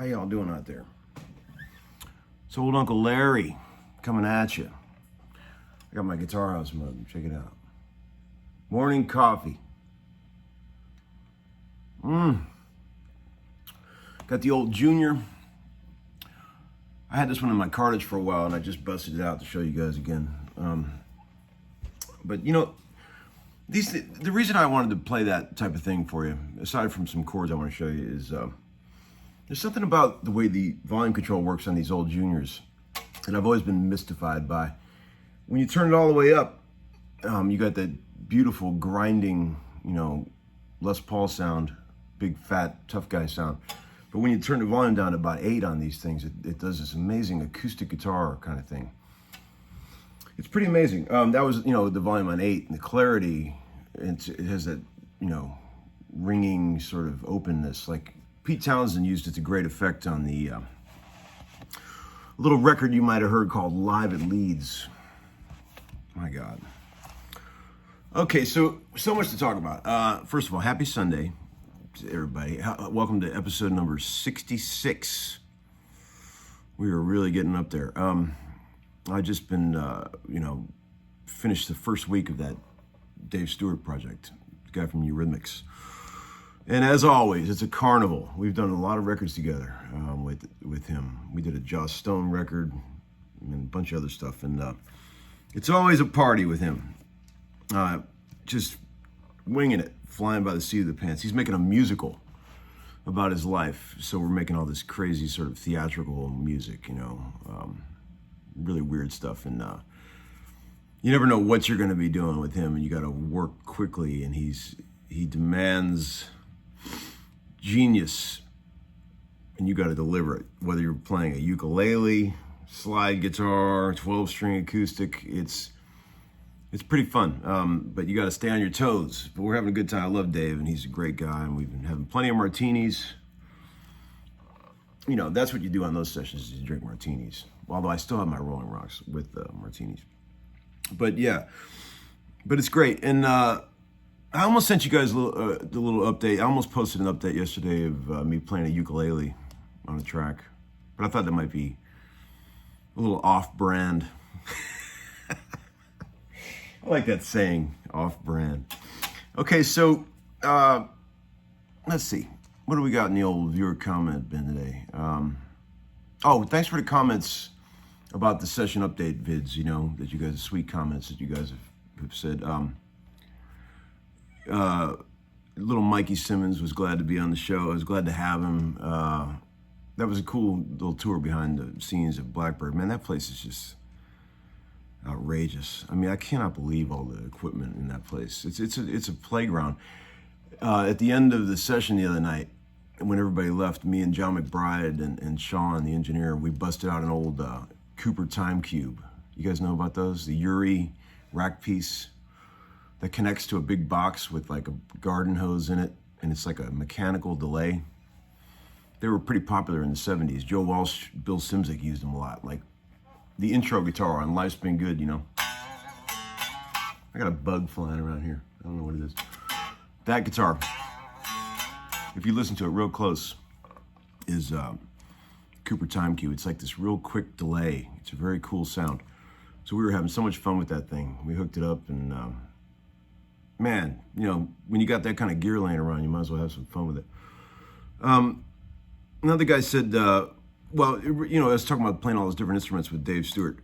How y'all doing out there? It's old Uncle Larry coming at you. I got my Guitar House mug. Check it out. Morning coffee. Got the old Junior. I had this one in my cartage for a while, and I just busted it out to show you guys again. But you know, the reason I wanted to play that type of thing for you, aside from some chords I want to show you, is there's something about the way the volume control works on these old Juniors that I've always been mystified by. When you turn it all the way up, you got that beautiful grinding, Les Paul sound, big fat tough guy sound. But when you turn the volume down to about 8 on these things, it does this amazing acoustic guitar kind of thing. It's pretty amazing. That was, the volume on 8 and the clarity. It has that, ringing sort of openness. Like Pete Townsend used it to great effect on the little record you might have heard called Live at Leeds. My God. Okay, so much to talk about. First of all, happy Sunday to everybody. Welcome to episode number 66. We are really getting up there. I just been, finished the first week of that Dave Stewart project, the guy from Eurythmics. And as always, it's a carnival. We've done a lot of records together with him. We did a Joss Stone record and a bunch of other stuff. And it's always a party with him. Just winging it, flying by the seat of the pants. He's making a musical about his life. So we're making all this crazy sort of theatrical music, really weird stuff. And you never know what you're going to be doing with him, and you got to work quickly. And he demands genius, and you got to deliver it. Whether you're playing a ukulele, slide guitar, 12-string acoustic, it's pretty fun. But you got to stay on your toes. But we're having a good time. I love Dave, and he's a great guy, and we've been having plenty of martinis. That's what you do on those sessions, is you drink martinis. Although I still have my Rolling Rocks with martinis. But yeah, but it's great. And I almost sent you guys the little update. I almost posted an update yesterday of me playing a ukulele on a track. But I thought that might be a little off-brand. I like that saying, off-brand. Okay, so let's see. What do we got in the old viewer comment bin today? Thanks for the comments about the session update vids, that you guys, sweet comments that you guys have said. Little Mikey Simmons was glad to be on the show. I was glad to have him. That was a cool little tour behind the scenes of Blackbird. Man, that place is just outrageous. I mean, I cannot believe all the equipment in that place. It's a playground. At the end of the session the other night, when everybody left, me and John McBride and Sean, the engineer, we busted out an old Cooper Time Cube. You guys know about those? The Uri rack piece that connects to a big box with like a garden hose in it, and it's like a mechanical delay. They were pretty popular in the 70s. Joe Walsh, Bill Simzik used them a lot. Like the intro guitar on Life's Been Good, I got a bug flying around here. I don't know what it is. That guitar, if you listen to it real close, is Cooper Time Cube. It's like this real quick delay. It's a very cool sound. So we were having so much fun with that thing. We hooked it up, and man, when you got that kind of gear laying around, you might as well have some fun with it. Another guy said, I was talking about playing all those different instruments with Dave Stewart.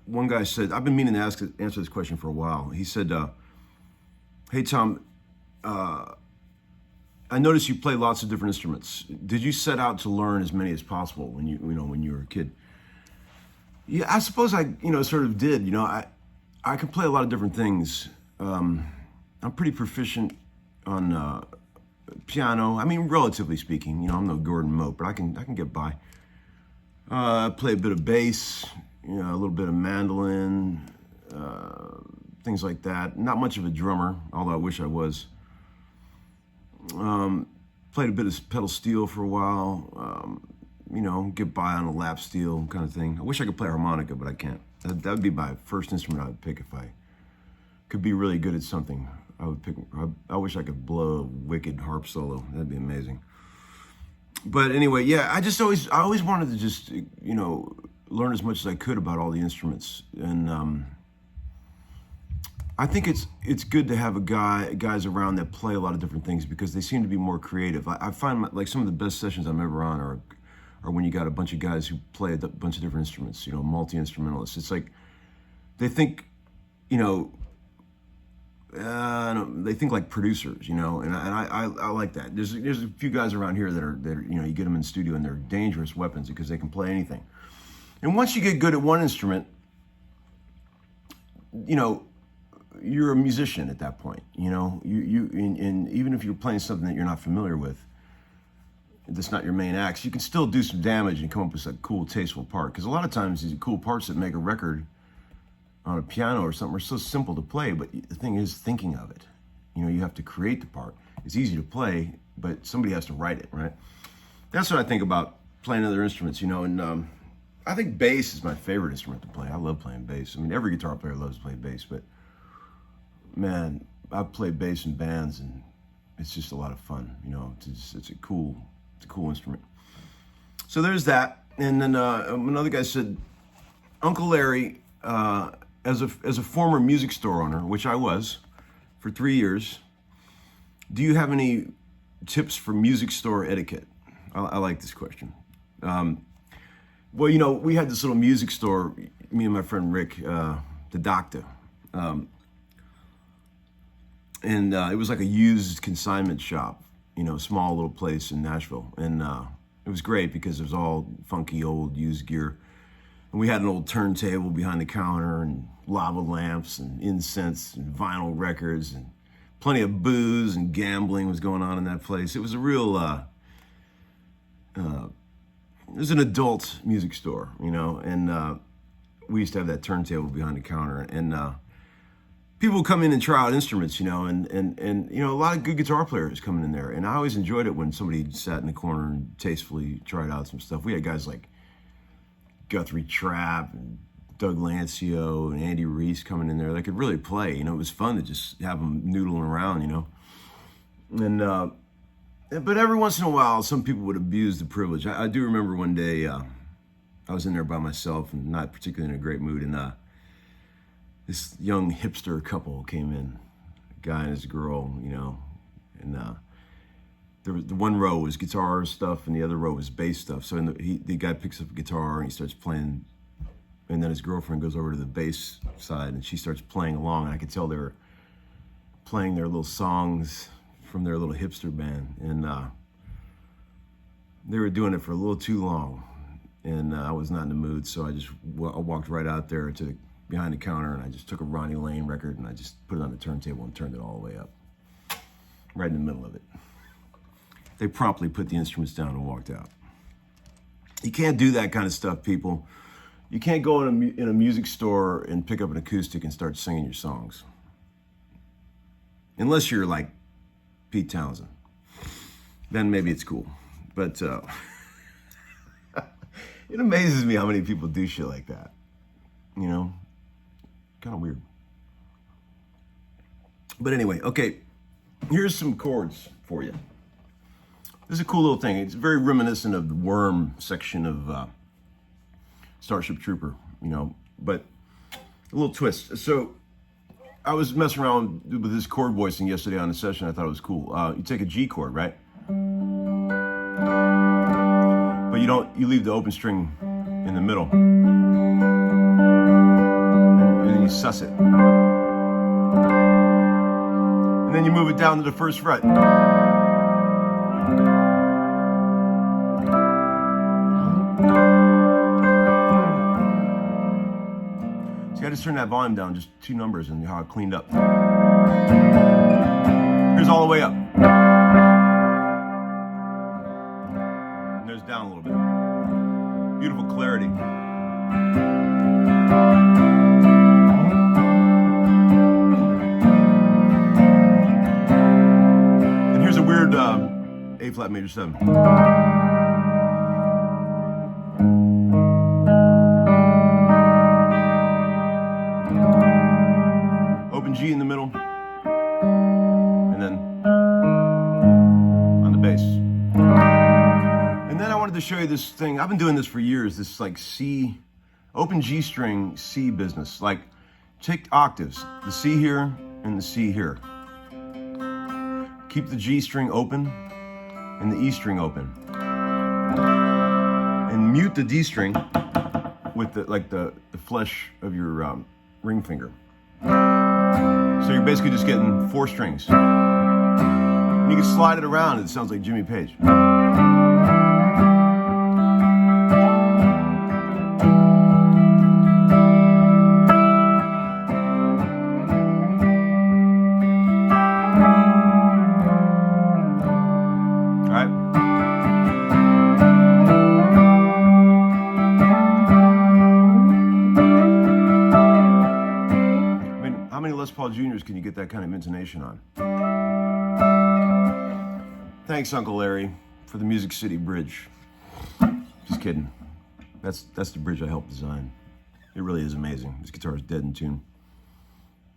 One guy said, I've been meaning to answer this question for a while. He said, hey, Tom, I noticed you play lots of different instruments. Did you set out to learn as many as possible when you were a kid? Yeah, I suppose I, sort of did. I can play a lot of different things. I'm pretty proficient on piano. I mean, relatively speaking, I'm no Gordon Mote, but I can get by. I play a bit of bass, a little bit of mandolin, things like that. Not much of a drummer, although I wish I was. Played a bit of pedal steel for a while, get by on a lap steel kind of thing. I wish I could play harmonica, but I can't. That would be my first instrument I would pick if I could be really good at something. I wish I could blow a wicked harp solo. That'd be amazing. But anyway, yeah, I always wanted to just, learn as much as I could about all the instruments. And I think it's good to have guys around that play a lot of different things because they seem to be more creative. I find like some of the best sessions I'm ever on are when you got a bunch of guys who play a bunch of different instruments, multi-instrumentalists. It's like they think, they think like producers, and I like that. There's a few guys around here that are you get them in the studio and they're dangerous weapons because they can play anything. And once you get good at one instrument, you're a musician at that point. And even if you're playing something that you're not familiar with, that's not your main act, you can still do some damage and come up with a cool, tasteful part. Because a lot of times these cool parts that make a record on a piano or something are so simple to play, but the thing is thinking of it. You have to create the part. It's easy to play, but somebody has to write it, right? That's what I think about playing other instruments, and I think bass is my favorite instrument to play. I love playing bass. I mean, every guitar player loves to play bass, but man, I've played bass in bands and it's just a lot of fun, it's a cool instrument. So there's that. And then another guy said, Uncle Larry, as a former music store owner, which I was for 3 years, do you have any tips for music store etiquette? I like this question. Well, we had this little music store, me and my friend Rick, the Doctor. And it was like a used consignment shop, small little place in Nashville. And it was great because it was all funky old used gear. And we had an old turntable behind the counter and lava lamps and incense and vinyl records and plenty of booze and gambling was going on in that place. It was a real, it was an adult music store, and we used to have that turntable behind the counter. And people would come in and try out instruments, and a lot of good guitar players coming in there. And I always enjoyed it when somebody sat in the corner and tastefully tried out some stuff. We had guys like Guthrie Trapp and Doug Lancio and Andy Reese coming in there. They could really play. It was fun to just have them noodling around, And but every once in a while, some people would abuse the privilege. I do remember one day I was in there by myself and not particularly in a great mood, and this young hipster couple came in, a guy and his girl, and there was the one row was guitar stuff and the other row was bass stuff. So the guy picks up a guitar and he starts playing, and then his girlfriend goes over to the bass side and she starts playing along. And I could tell they were playing their little songs from their little hipster band, and they were doing it for a little too long, and I was not in the mood. So I walked right out there to behind the counter and I just took a Ronnie Lane record and I just put it on the turntable and turned it all the way up, right in the middle of it. They promptly put the instruments down and walked out. You can't do that kind of stuff, people. You can't go in a music store and pick up an acoustic and start singing your songs. Unless you're like Pete Townsend. Then maybe it's cool. But it amazes me how many people do shit like that. Kind of weird. But anyway, okay, here's some chords for you. This is a cool little thing. It's very reminiscent of the Worm section of Starship Trooper, but a little twist. So I was messing around with this chord voicing yesterday on the session. I thought it was cool. You take a G chord, right? But you leave the open string in the middle. And then you sus it. And then you move it down to the first fret. I just turned that volume down just 2 numbers and how it cleaned up. Here's all the way up. And there's down a little bit. Beautiful clarity. And here's a weird A flat major 7. G in the middle, and then on the bass. show you this thing. I've been doing this for years. This like C, open G string C business. Like take octaves, the C here and the C here. Keep the G string open and the E string open. And mute the D string with the flesh of your ring finger. So you're basically just getting 4 strings. And you can slide it around, it sounds like Jimmy Page. Les Paul Juniors can you get that kind of intonation on? Thanks, Uncle Larry, for the Music City bridge. Just kidding. That's the bridge I helped design. It really is amazing. This guitar is dead in tune.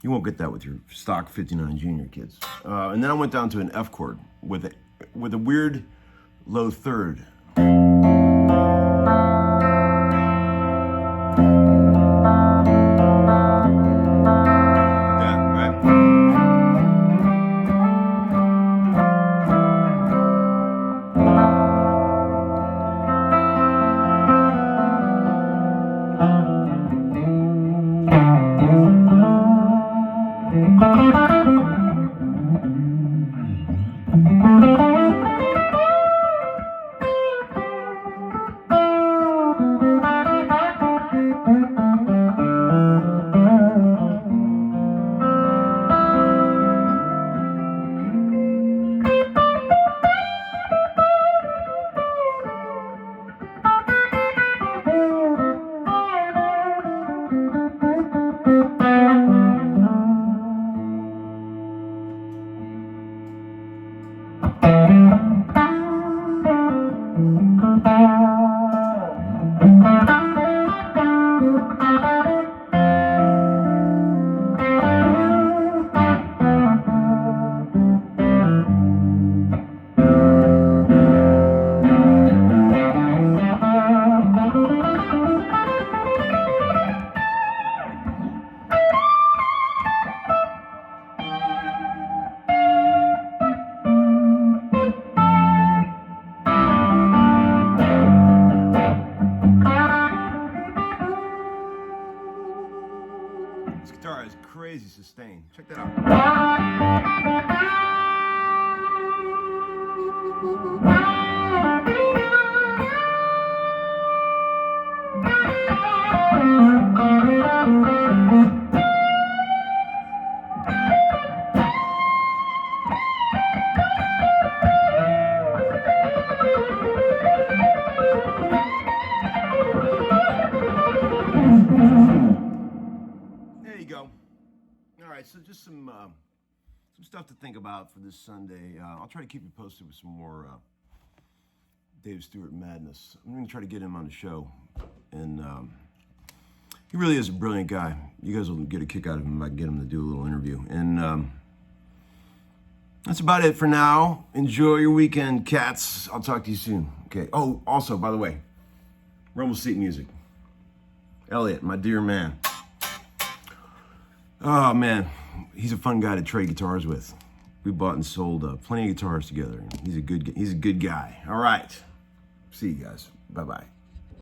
You won't get that with your stock 59 Junior kids. And then I went down to an F chord with a weird low third. This guitar has crazy sustain. Check that out. All right, so just some stuff to think about for this Sunday. I'll try to keep you posted with some more Dave Stewart madness. I'm going to try to get him on the show, and he really is a brilliant guy. You guys will get a kick out of him if I can get him to do a little interview. And that's about it for now. Enjoy your weekend, cats. I'll talk to you soon. Okay. Oh, also, by the way, Rumble Seat Music. Elliot, my dear man. Oh, man. He's a fun guy to trade guitars with. We bought and sold plenty of guitars together. He's a good guy. All right. See you guys. Bye-bye.